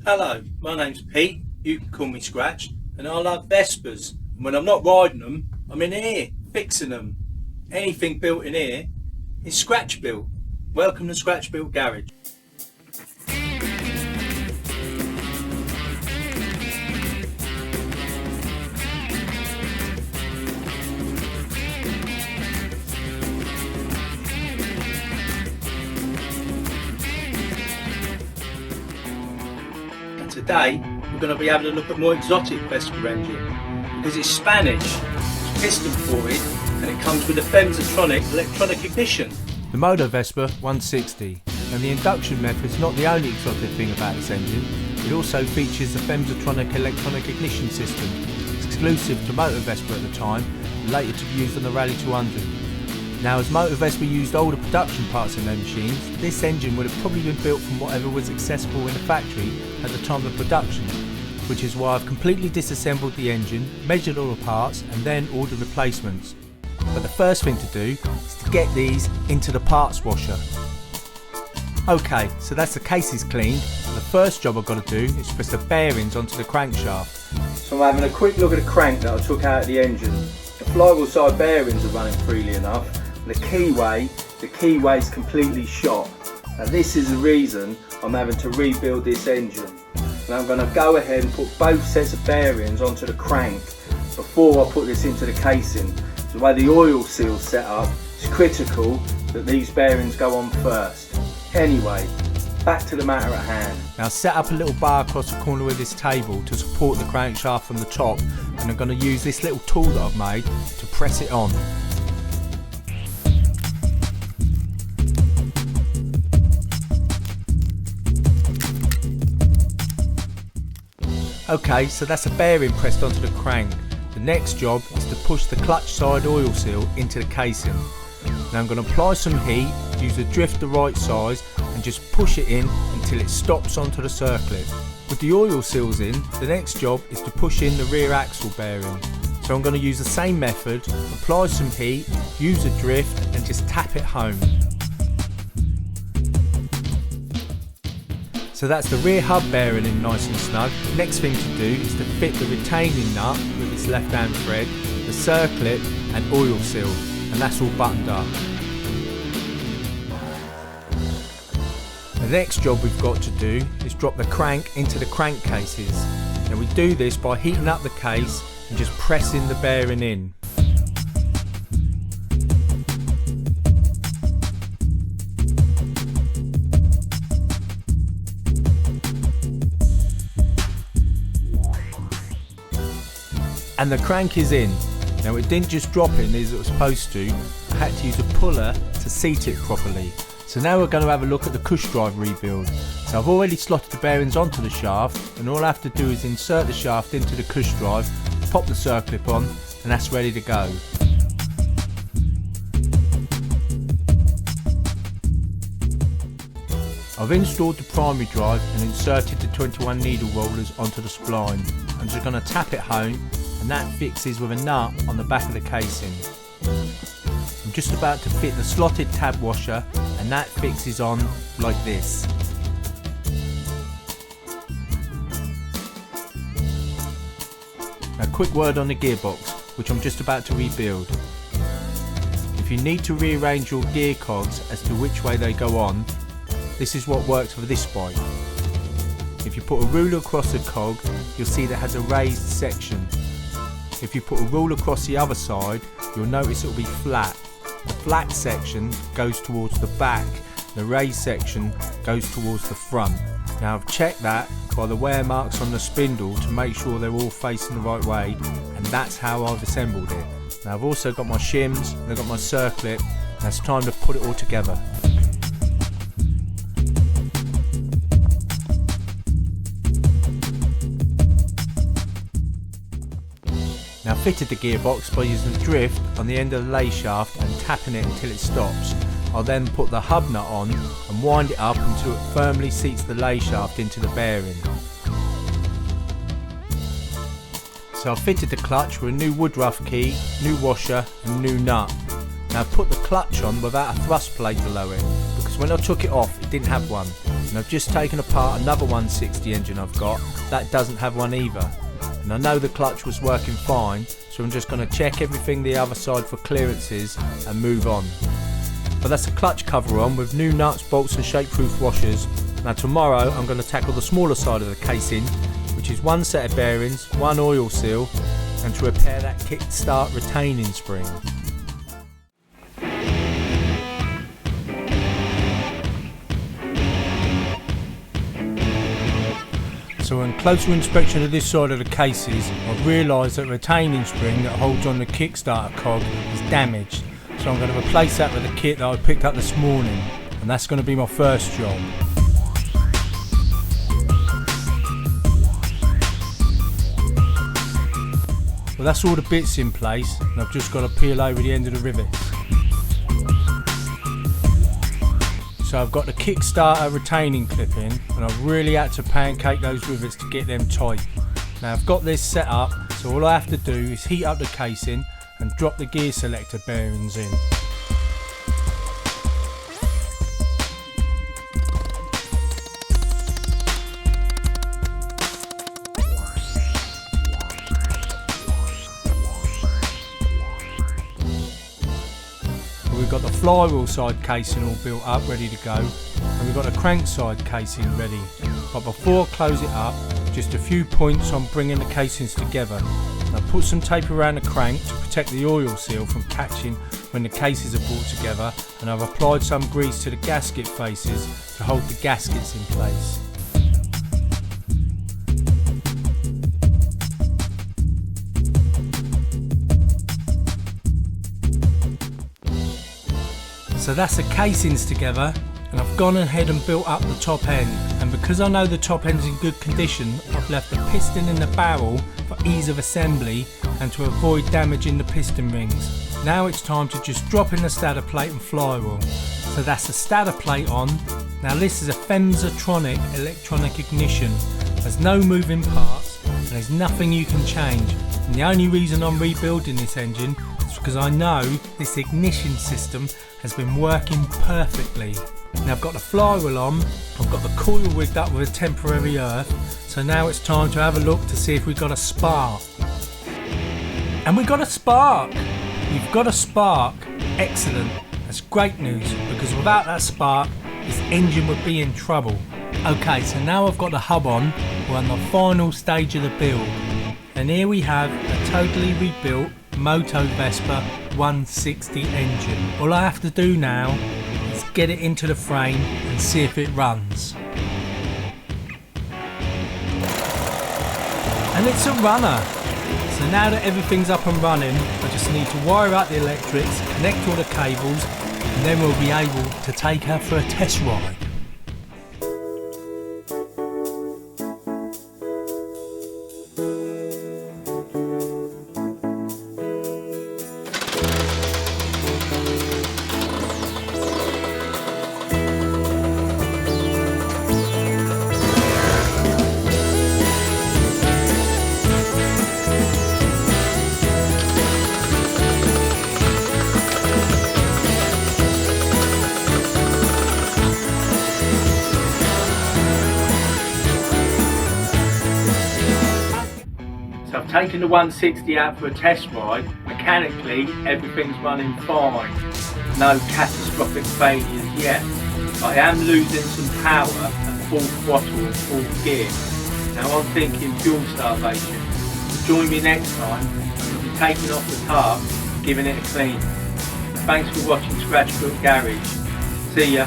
Hello, my name's Pete, you can call me Scratch, and I love Vespas. And when I'm not riding them, I'm in here, fixing them. Anything built in here is Scratch built. Welcome to Scratch Built Garage. Today we're going to be having a look at more exotic Vespa engine because it's Spanish, it's piston ported, and it comes with a Femsatronic electronic ignition. The Motovespa 160, and the induction method is not the only exotic thing about this engine. It also features the Femsatronic electronic ignition system, exclusive to Motovespa at the time, and later to be used on the Rally 200. Now, as Motovespa used older production parts in their machines, this engine would have probably been built from whatever was accessible in the factory at the time of production, which is why I've completely disassembled the engine, measured all the parts, and then ordered replacements. But the first thing to do is to get these into the parts washer. Okay, so that's the cases cleaned. The first job I've got to do is press the bearings onto the crankshaft. So I'm having a quick look at the crank that I took out of the engine. The flywheel side bearings are running freely enough. The keyway is completely shot. Now this is the reason I'm having to rebuild this engine. And I'm going to go ahead and put both sets of bearings onto the crank before I put this into the casing. So the way the oil seal's set up, it's critical that these bearings go on first. Anyway, back to the matter at hand. Now set up a little bar across the corner of this table to support the crankshaft from the top, and I'm going to use this little tool that I've made to press it on. Okay, so that's a bearing pressed onto the crank. The next job is to push the clutch side oil seal into the casing. Now I'm going to apply some heat, use the drift the right size, and just push it in until it stops onto the circlip. With the oil seals in, the next job is to push in the rear axle bearing. So I'm going to use the same method, apply some heat, use a drift, and just tap it home. So that's the rear hub bearing in nice and snug. Next thing to do is to fit the retaining nut with its left hand thread, the circlip and oil seal, and that's all buttoned up. The next job we've got to do is drop the crank into the crankcases. Now we do this by heating up the case and just pressing the bearing in. And the crank is in. Now it didn't just drop in as it was supposed to. I had to use a puller to seat it properly. So now we're going to have a look at the cush drive rebuild. So I've already slotted the bearings onto the shaft, and all I have to do is insert the shaft into the cush drive, pop the circlip on, and that's ready to go. I've installed the primary drive and inserted the 21 needle rollers onto the spline. I'm just going to tap it home, and that fixes with a nut on the back of the casing. I'm just about to fit the slotted tab washer, and that fixes on like this. A quick word on the gearbox, which I'm just about to rebuild. If you need to rearrange your gear cogs as to which way they go on, this is what works for this bike. If you put a ruler across the cog, you'll see that it has a raised section. If you put a rule across the other side, you'll notice it will be flat. The flat section goes towards the back, the raised section goes towards the front. Now I've checked that by the wear marks on the spindle to make sure they're all facing the right way, and that's how I've assembled it. Now I've also got my shims, and I've got my circlip, and it's time to put it all together. Now fitted the gearbox by using the drift on the end of the lay shaft and tapping it until it stops. I'll then put the hub nut on and wind it up until it firmly seats the lay shaft into the bearing. So I've fitted the clutch with a new woodruff key, new washer and new nut. Now I've put the clutch on without a thrust plate below it, because when I took it off it didn't have one. And I've just taken apart another 160 engine I've got, that doesn't have one either. And I know the clutch was working fine, so I'm just going to check everything the other side for clearances and move on. But that's a clutch cover on with new nuts, bolts and shape-proof washers. Now tomorrow I'm going to tackle the smaller side of the casing, which is one set of bearings, one oil seal, and to repair that kickstart retaining spring. So on closer inspection of this side of the cases, I've realised that the retaining spring that holds on the kickstarter cog is damaged. So I'm going to replace that with a kit that I picked up this morning, and that's going to be my first job. Well, that's all the bits in place, and I've just got to peel over the end of the rivets. So I've got the kickstarter retaining clip in, and I've really had to pancake those rivets to get them tight. Now I've got this set up, so all I have to do is heat up the casing and drop the gear selector bearings in. We've got the flywheel side casing all built up, ready to go, and we've got the crank side casing ready. But before I close it up, just a few points on bringing the casings together. I've put some tape around the crank to protect the oil seal from catching when the cases are brought together, and I've applied some grease to the gasket faces to hold the gaskets in place. So that's the casings together, and I've gone ahead and built up the top end, and because I know the top end's in good condition, I've left the piston in the barrel for ease of assembly and to avoid damaging the piston rings. Now it's time to just drop in the stator plate and flywheel. So that's the stator plate on. Now this is a Femsatronic electronic ignition. There's no moving parts and there's nothing you can change. And the only reason I'm rebuilding this engine is because I know this ignition system has been working perfectly. Now I've got the flywheel on, I've got the coil rigged up with a temporary earth, so now it's time to have a look to see if we've got a spark. And we got a spark! We've got a spark! Excellent! That's great news, because without that spark, this engine would be in trouble. Okay, so now I've got the hub on, we're on the final stage of the build. And here we have a totally rebuilt Motovespa 160 engine. All I have to do now is get it into the frame and see if it runs. And it's a runner. So now that everything's up and running, I just need to wire up the electrics, connect all the cables, and then we'll be able to take her for a test ride. So I've taken the 160 out for a test ride. Mechanically, everything's running fine. No catastrophic failures yet. I am losing some power at full throttle and full gear. Now I'm thinking fuel starvation. Join me next time and we'll be taking off the car and giving it a clean. Thanks for watching Scratch Foot Garage. See ya.